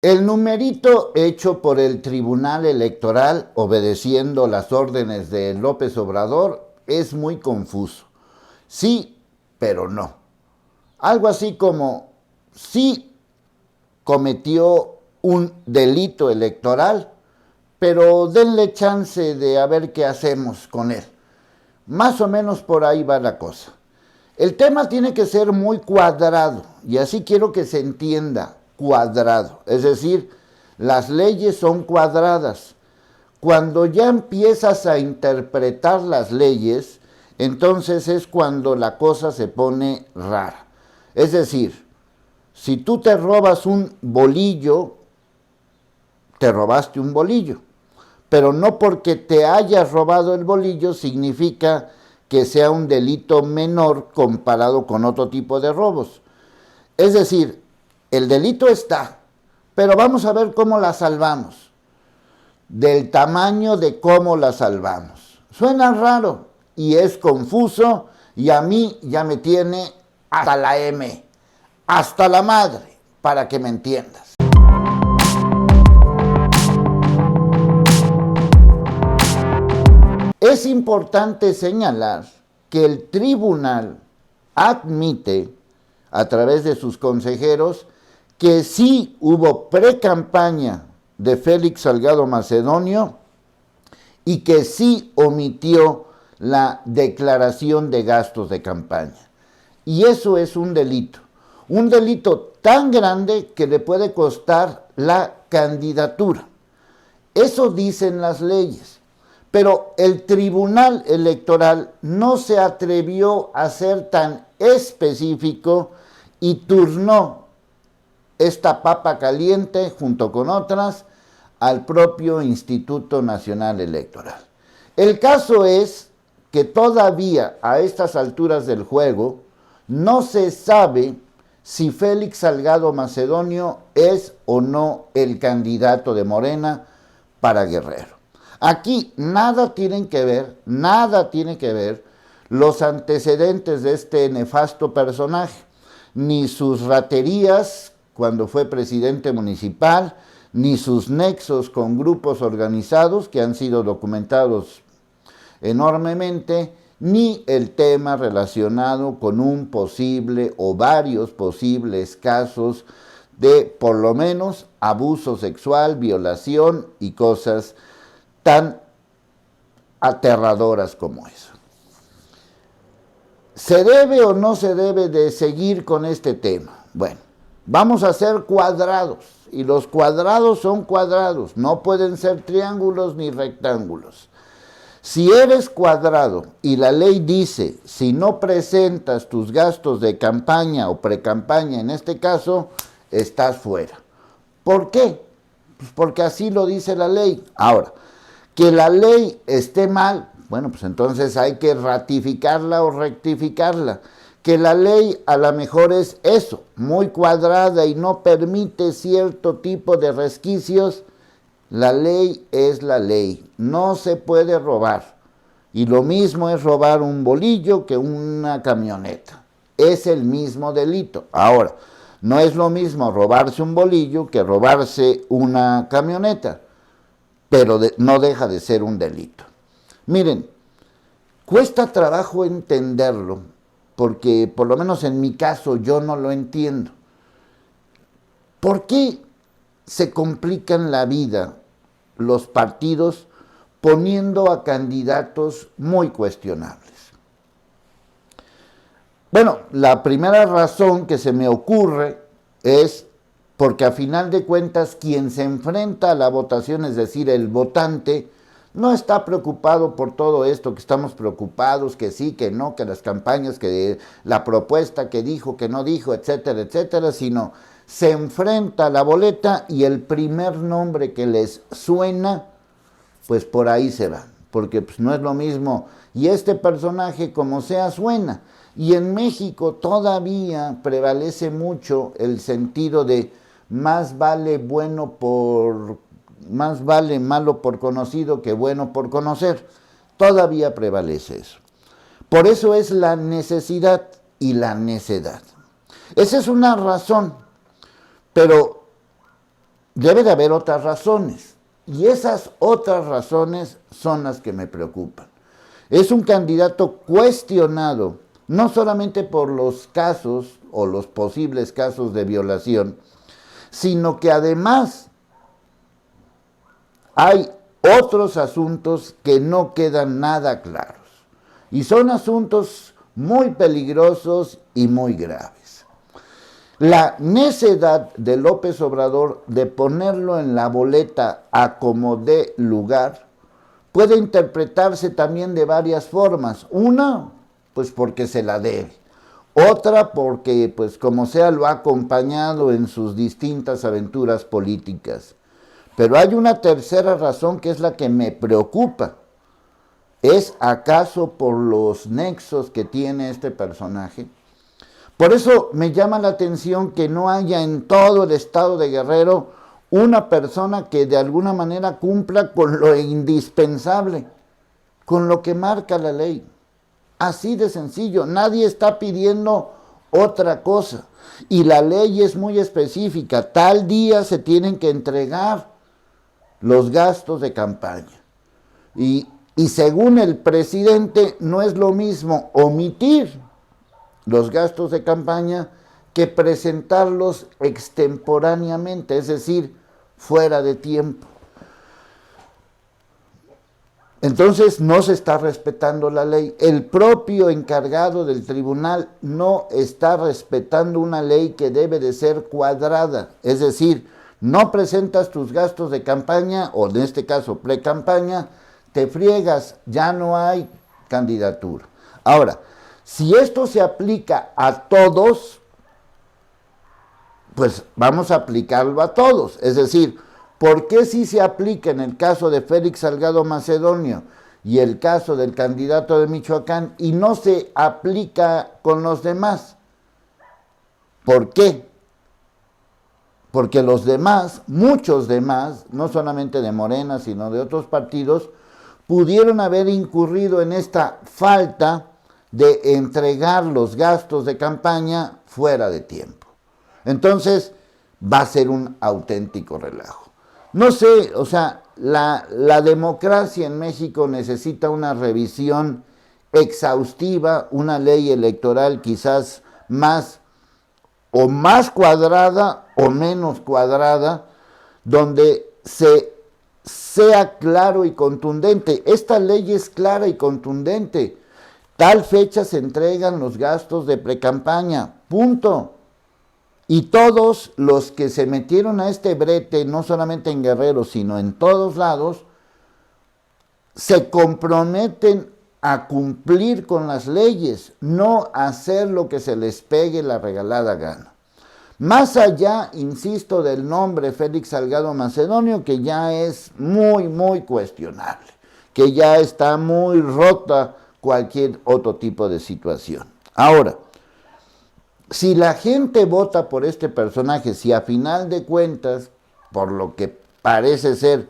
El numerito hecho por el Tribunal Electoral, obedeciendo las órdenes de López Obrador, es muy confuso. Sí, pero no. Algo así como, sí cometió un delito electoral, pero denle chance de a ver qué hacemos con él. Más o menos por ahí va la cosa. El tema tiene que ser muy cuadrado, y así quiero que se entienda, cuadrado. Es decir, las leyes son cuadradas. Cuando ya empiezas a interpretar las leyes, entonces es cuando la cosa se pone rara. Es decir, si tú te robas un bolillo, te robaste un bolillo. Pero no porque te hayas robado el bolillo significa que sea un delito menor comparado con otro tipo de robos. Es decir, el delito está, pero vamos a ver cómo la salvamos. Del tamaño de cómo la salvamos. Suena raro y es confuso y a mí ya me tiene hasta la M, hasta la madre, para que me entiendas. Es importante señalar que el tribunal admite, a través de sus consejeros, que sí hubo pre-campaña de Félix Salgado Macedonio y que sí omitió la declaración de gastos de campaña. Y eso es un delito tan grande que le puede costar la candidatura. Eso dicen las leyes. Pero el Tribunal Electoral no se atrevió a ser tan específico y turnó esta papa caliente, junto con otras, al propio Instituto Nacional Electoral. El caso es que todavía a estas alturas del juego no se sabe si Félix Salgado Macedonio es o no el candidato de Morena para Guerrero. Aquí nada tiene que ver los antecedentes de este nefasto personaje, ni sus raterías cuando fue presidente municipal, ni sus nexos con grupos organizados que han sido documentados enormemente, ni el tema relacionado con un posible o varios posibles casos de, por lo menos, abuso sexual, violación y cosas tan aterradoras como eso. ¿Se debe o no se debe de seguir con este tema? Bueno, vamos a ser cuadrados, y los cuadrados son cuadrados, no pueden ser triángulos ni rectángulos. Si eres cuadrado y la ley dice, si no presentas tus gastos de campaña o precampaña en este caso, estás fuera. ¿Por qué? Pues porque así lo dice la ley. Ahora, que la ley esté mal, bueno, pues entonces hay que ratificarla o rectificarla. Que la ley a lo mejor es eso, muy cuadrada y no permite cierto tipo de resquicios. La ley es la ley, no se puede robar. Y lo mismo es robar un bolillo que una camioneta. Es el mismo delito. Ahora, no es lo mismo robarse un bolillo que robarse una camioneta, pero no deja de ser un delito. Miren, cuesta trabajo entenderlo, porque por lo menos en mi caso yo no lo entiendo. ¿Por qué se complican la vida los partidos poniendo a candidatos muy cuestionables? Bueno, la primera razón que se me ocurre es porque a final de cuentas quien se enfrenta a la votación, es decir, el votante, no está preocupado por todo esto que estamos preocupados, que sí, que no, que las campañas, que la propuesta, que dijo, que no dijo, etcétera, etcétera, sino se enfrenta a la boleta y el primer nombre que les suena, pues por ahí se van, porque pues no es lo mismo, y este personaje como sea suena. Y en México todavía prevalece mucho el sentido de más vale malo por conocido que bueno por conocer. Todavía prevalece eso. Por eso es la necesidad y la necedad. Esa es una razón, pero debe de haber otras razones. Y esas otras razones son las que me preocupan. Es un candidato cuestionado, no solamente por los casos o los posibles casos de violación, sino que además hay otros asuntos que no quedan nada claros. Y son asuntos muy peligrosos y muy graves. La necedad de López Obrador de ponerlo en la boleta a como dé lugar puede interpretarse también de varias formas. Una, pues porque se la debe. Otra, porque, pues como sea, lo ha acompañado en sus distintas aventuras políticas. Pero hay una tercera razón que es la que me preocupa. ¿Es acaso por los nexos que tiene este personaje? Por eso me llama la atención que no haya en todo el estado de Guerrero una persona que de alguna manera cumpla con lo indispensable, con lo que marca la ley. Así de sencillo, nadie está pidiendo otra cosa. Y la ley es muy específica, tal día se tienen que entregar los gastos de campaña. Y según el presidente, no es lo mismo omitir los gastos de campaña que presentarlos extemporáneamente, es decir, fuera de tiempo. Entonces no se está respetando la ley. El propio encargado del tribunal no está respetando una ley que debe de ser cuadrada, es decir, no presentas tus gastos de campaña, o en este caso pre-campaña, te friegas, ya no hay candidatura. Ahora, si esto se aplica a todos, pues vamos a aplicarlo a todos. Es decir, ¿por qué si se aplica en el caso de Félix Salgado Macedonio y el caso del candidato de Michoacán y no se aplica con los demás? ¿Por qué? Porque los demás, muchos demás, no solamente de Morena, sino de otros partidos, pudieron haber incurrido en esta falta de entregar los gastos de campaña fuera de tiempo. Entonces, va a ser un auténtico relajo. No sé, o sea, la democracia en México necesita una revisión exhaustiva, una ley electoral quizás más cuadrada o menos cuadrada, donde sea claro y contundente. Esta ley es clara y contundente. Tal fecha se entregan los gastos de precampaña, punto. Y todos los que se metieron a este brete, no solamente en Guerrero, sino en todos lados, se comprometen a cumplir con las leyes, no a hacer lo que se les pegue la regalada gana. Más allá, insisto, del nombre Félix Salgado Macedonio, que ya es muy, muy cuestionable, que ya está muy rota cualquier otro tipo de situación. Ahora, si la gente vota por este personaje, si a final de cuentas, por lo que parece ser,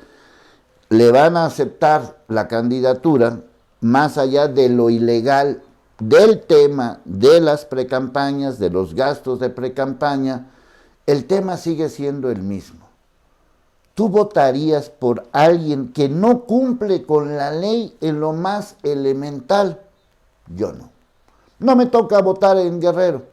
le van a aceptar la candidatura, más allá de lo ilegal del tema de las precampañas, de los gastos de precampaña, el tema sigue siendo el mismo. ¿Tú votarías por alguien que no cumple con la ley en lo más elemental? Yo no. No me toca votar en Guerrero,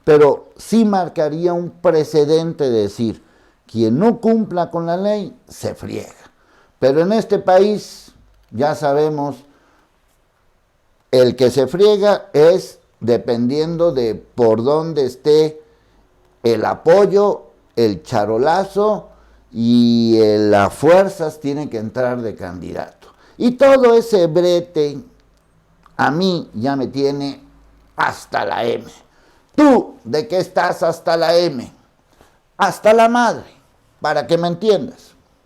pero sí marcaría un precedente de decir, quien no cumpla con la ley, se friega. Pero en este país, ya sabemos, el que se friega es dependiendo de por dónde esté el apoyo, el charolazo y las fuerzas tienen que entrar de candidato. Y todo ese brete a mí ya me tiene hasta la M. ¿Tú de qué estás hasta la M? Hasta la madre, para que me entiendas.